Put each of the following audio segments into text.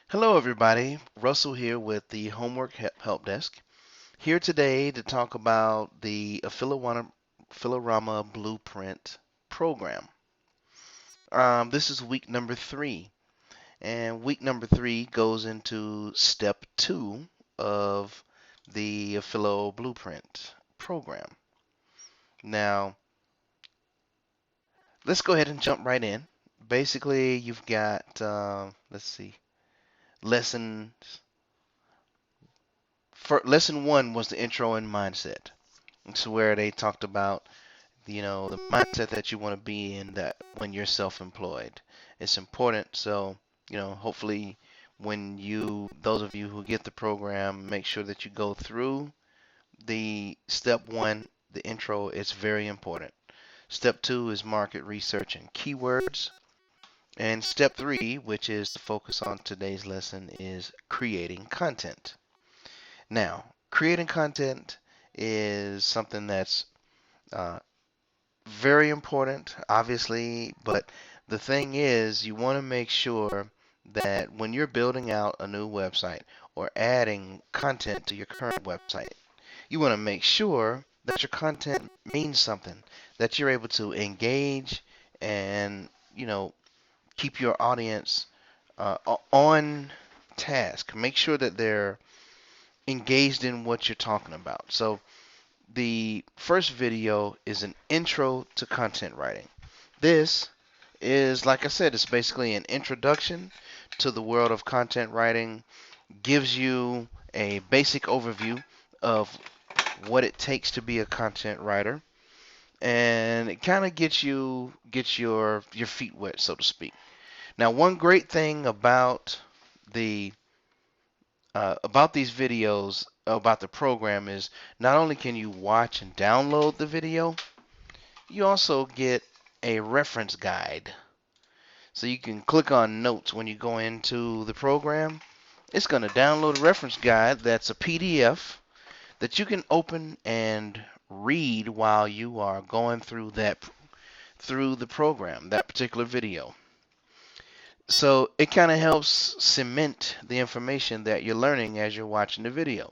Hello, everybody. Russell here with the Homework Help Desk. Here today to talk about the Affilorama Blueprint program. This is week number 3, and week number 3 goes into step 2 of the Affilo Blueprint program. Now, let's go ahead and jump right in. Basically, you've got, let's see, lessons. Lesson 1 was the intro and mindset. It's where they talked about, the mindset that you want to be in that when you're self-employed. It's important. So, hopefully those of you who get the program, make sure that you go through the step 1, the intro. It's very important. Step 2 is market research and keywords. And step 3, which is the focus on today's lesson, is creating content. Now, creating content is something that's uh, very important, obviously, but the thing is, you want to make sure that when you're building out a new website or adding content to your current website, you want to make sure that your content means something, that you're able to engage and, keep your audience on task. Make sure that they're engaged in what you're talking about. So, the first video is an intro to content writing. This is, like I said, it's basically an introduction to the world of content writing, gives you a basic overview of what it takes to be a content writer, and it kind of gets your feet wet, so to speak. Now, one great thing the about these videos about the program is not only can you watch and download the video, you also get a reference guide. So you can click on notes when you go into the program. It's going to download a reference guide that's a PDF that you can open and read while you are going through the program, that particular video. So it kind of helps cement the information that you're learning as you're watching the video.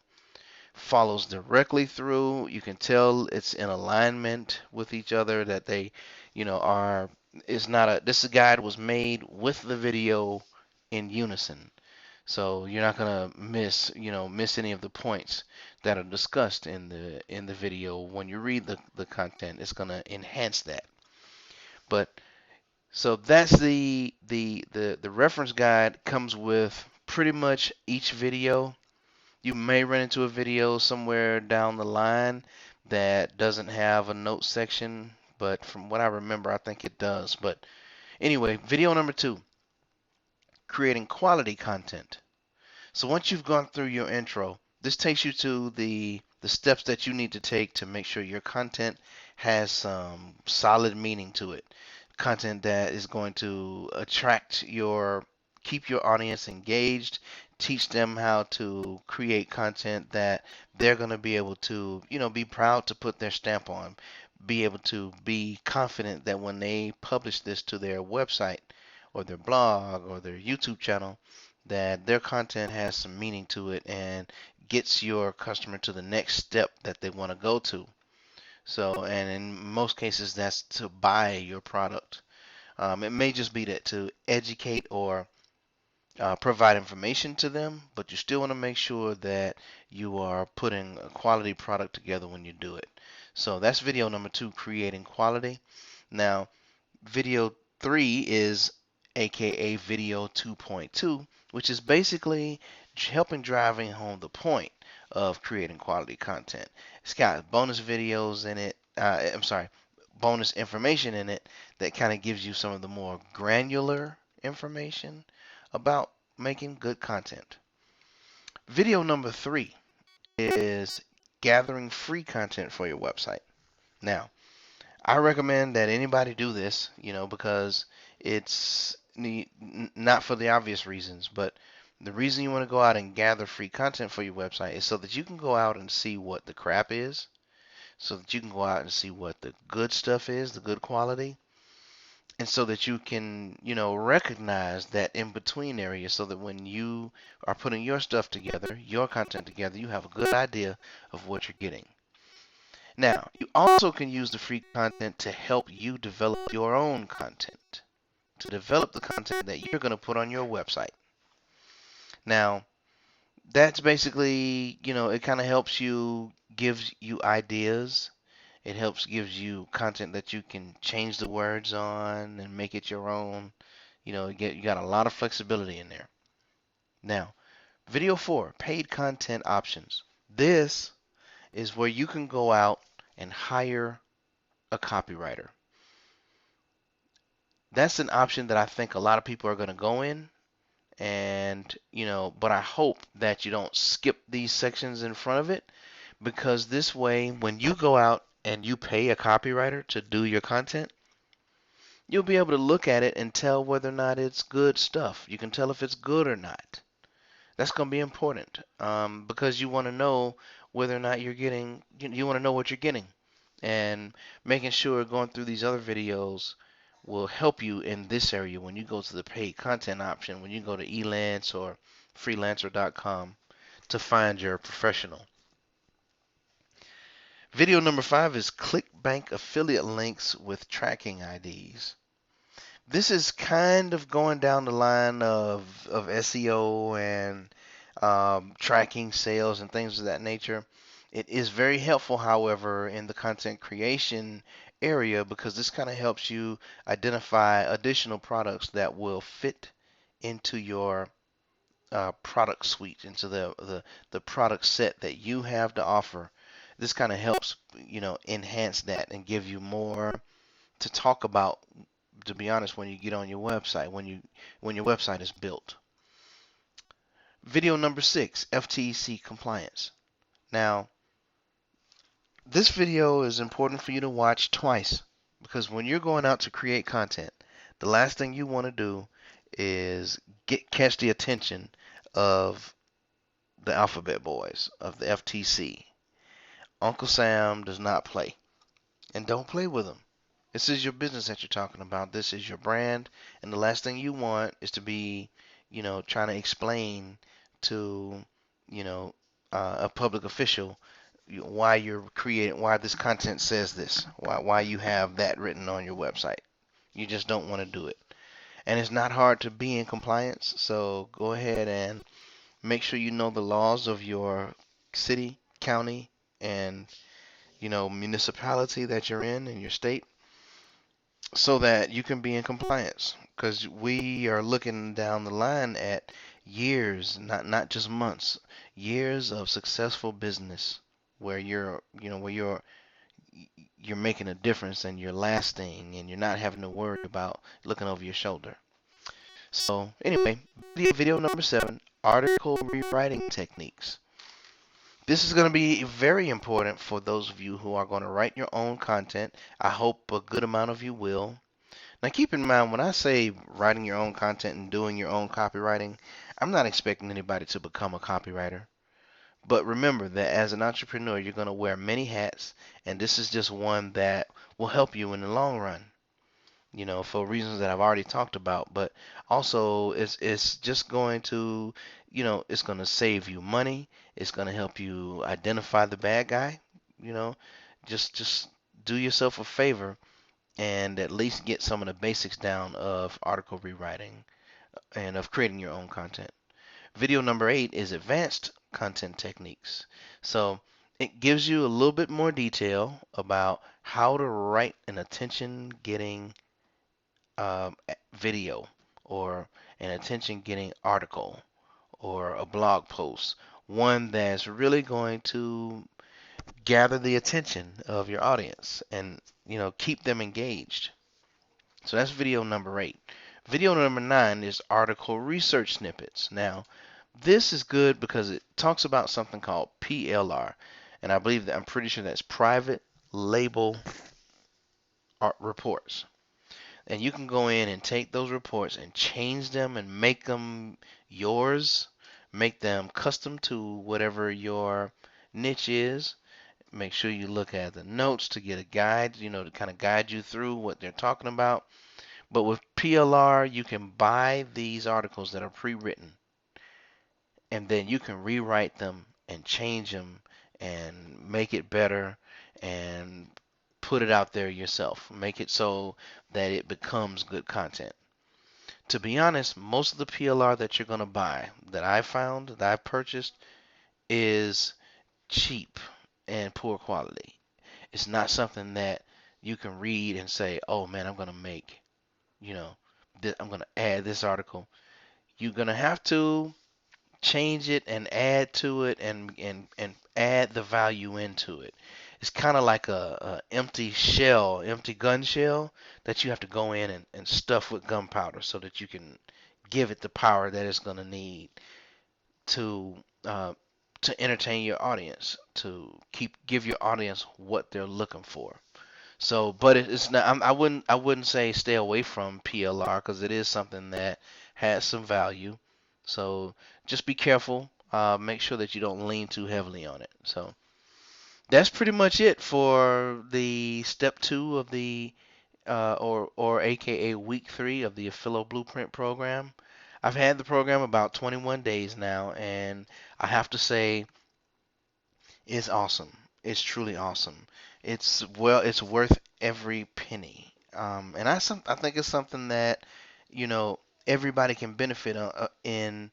Follows directly through. You can tell it's in alignment with each other, that they, are. It's not a. This guide was made with the video in unison, so you're not gonna miss any of the points that are discussed in the video. When you read the content, it's gonna enhance that. But so that's the reference guide comes with pretty much each video. You may run into a video somewhere down the line that doesn't have a notes section, but from what I remember, I think it does. But anyway, video number 2, creating quality content. So once you've gone through your intro, this takes you to the steps that you need to take to make sure your content has some solid meaning to it. Content that is going to keep your audience engaged, teach them how to create content that they're going to be able to, be proud to put their stamp on, be able to be confident that when they publish this to their website or their blog or their YouTube channel, that their content has some meaning to it and gets your customer to the next step that they want to go to. So, and in most cases, that's to buy your product. It may just be to educate or provide information to them, but you still want to make sure that you are putting a quality product together when you do it. So that's video number 2, creating quality. Now, video 3 is aka video 2.2, which is basically helping driving home the point of creating quality content. It's got bonus videos in it. I'm sorry, bonus information in it that kind of gives you some of the more granular information about making good content. Video number 3 is gathering free content for your website. Now, I recommend that anybody do this, because it's not for the obvious reasons, but the reason you want to go out and gather free content for your website is so that you can go out and see what the crap is, so that you can go out and see what the good stuff is, the good quality, And so that you can, recognize that in between area so that when you are putting your stuff together, your content together, you have a good idea of what you're getting. Now, you also can use the free content to help you develop your own content, to develop the content that you're going to put on your website. Now, that's basically, it kind of helps you, gives you ideas. It helps gives you content that you can change the words on and make it your own. You got a lot of flexibility in there. Now, video 4, paid content options. This is where you can go out and hire a copywriter. That's an option that I think a lot of people are going to go in, and but I hope that you don't skip these sections in front of it, because this way when you go out and you pay a copywriter to do your content, you'll be able to look at it and tell whether or not it's good stuff. You can tell if it's good or not. That's going to be important, because you want to know whether or not you're getting, you want to know what you're getting. And making sure going through these other videos will help you in this area when you go to the paid content option, when you go to Elance or freelancer.com to find your professional. Video number 5 is ClickBank affiliate links with tracking IDs. This is kind of going down the line of SEO and tracking sales and things of that nature. It is very helpful, however, in the content creation area, because this kind of helps you identify additional products that will fit into your product suite, into the product set that you have to offer. This kind of helps, enhance that and give you more to talk about, to be honest, when you get on your website, when your website is built. Video number 6, FTC Compliance. Now, this video is important for you to watch twice, because when you're going out to create content, the last thing you want to do is catch the attention of the alphabet boys, of the FTC. Uncle Sam does not play, and don't play with him. This is your business that you're talking about. This is your brand, and the last thing you want is to be, trying to explain to, a public official why you're creating, why this content says this, why you have that written on your website. You just don't want to do it. And it's not hard to be in compliance, so go ahead and make sure you know the laws of your city, county, and municipality that you're in your state, so that you can be in compliance, because we are looking down the line at years, not just months, years of successful business where you're making a difference and you're lasting and you're not having to worry about looking over your shoulder. So anyway, video number 7, article rewriting techniques. This is going to be very important for those of you who are going to write your own content. I hope a good amount of you will. Now keep in mind, when I say writing your own content and doing your own copywriting, I'm not expecting anybody to become a copywriter. But remember that as an entrepreneur, you're going to wear many hats, and this is just one that will help you in the long run, for reasons that I've already talked about. But also, it's just going to, it's going to save you money. It's going to help you identify the bad guy. You know, just do yourself a favor and at least get some of the basics down of article rewriting and of creating your own content. Video number 8 is advanced content techniques. So it gives you a little bit more detail about how to write an attention-getting video, or an attention-getting article, or a blog post, one that's really going to gather the attention of your audience and keep them engaged. So that's video number 8. Video number 9 is article research snippets. Now, this is good because it talks about something called PLR, and I believe that I'm pretty sure that's private label art reports. And you can go in and take those reports and change them and make them yours, make them custom to whatever your niche is. Make sure you look at the notes to get a guide, to kind of guide you through what they're talking about. But with PLR, you can buy these articles that are pre-written, and then you can rewrite them and change them and make it better and put it out there yourself. Make it so that it becomes good content. To be honest, most of the PLR that you're going to buy, that I found, that I purchased, is cheap and poor quality. It's not something that you can read and say, "Oh man, I'm going to make, you know, I'm going to add this article." You're going to have to change it and add to it and add the value into it. It's kind of like a empty shell, empty gun shell that you have to go in and stuff with gunpowder so that you can give it the power that it's going to need to uh, to entertain your audience, to give your audience what they're looking for. So, but it's not. I wouldn't say stay away from PLR because it is something that has some value. So just be careful. Make sure that you don't lean too heavily on it. So that's pretty much it for the step two of the or AKA week three of the Affilo Blueprint program. I've had the program about 21 days now, and I have to say it's awesome. It's truly awesome. It's worth every penny. And I think it's something that, you know, everybody can benefit in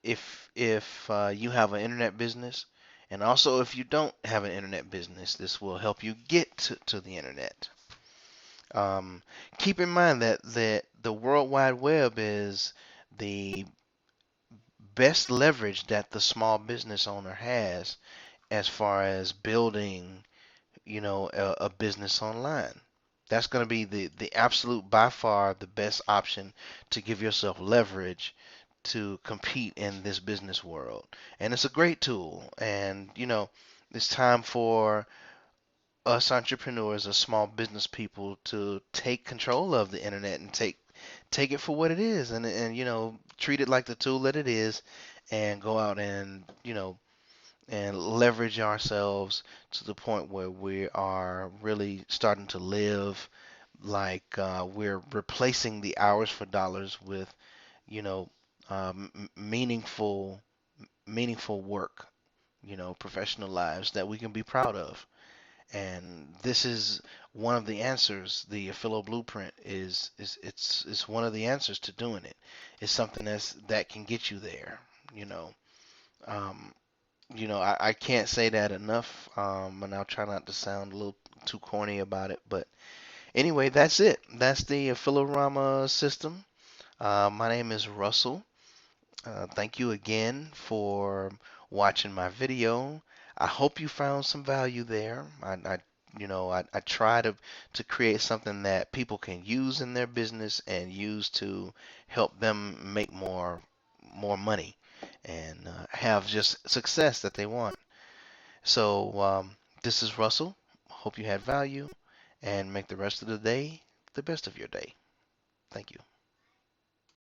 if you have an internet business, and also if you don't have an internet business, this will help you get to the internet. Um, Keep in mind that the World Wide Web is the best leverage that the small business owner has as far as building, a business online. That's going to be the absolute by far the best option to give yourself leverage to compete in this business world. And it's a great tool. And, it's time for us entrepreneurs or small business people to take control of the internet and take it for what it is and treat it like the tool that it is and go out and and leverage ourselves to the point where we are really starting to live like we're replacing the hours for dollars with, you know, meaningful work, professional lives that we can be proud of. And this is one of the answers. The Affilo Blueprint is one of the answers to doing it. It's something that can get you there. You know, um, I can't say that enough, and I'll try not to sound a little too corny about it. But anyway, that's it. That's the Affilorama system. My name is Russell. Thank you again for watching my video. I hope you found some value there. I try to create something that people can use in their business and use to help them make more money and have just success that they want. So this is Russell. Hope you had value and make the rest of the day the best of your day. Thank you.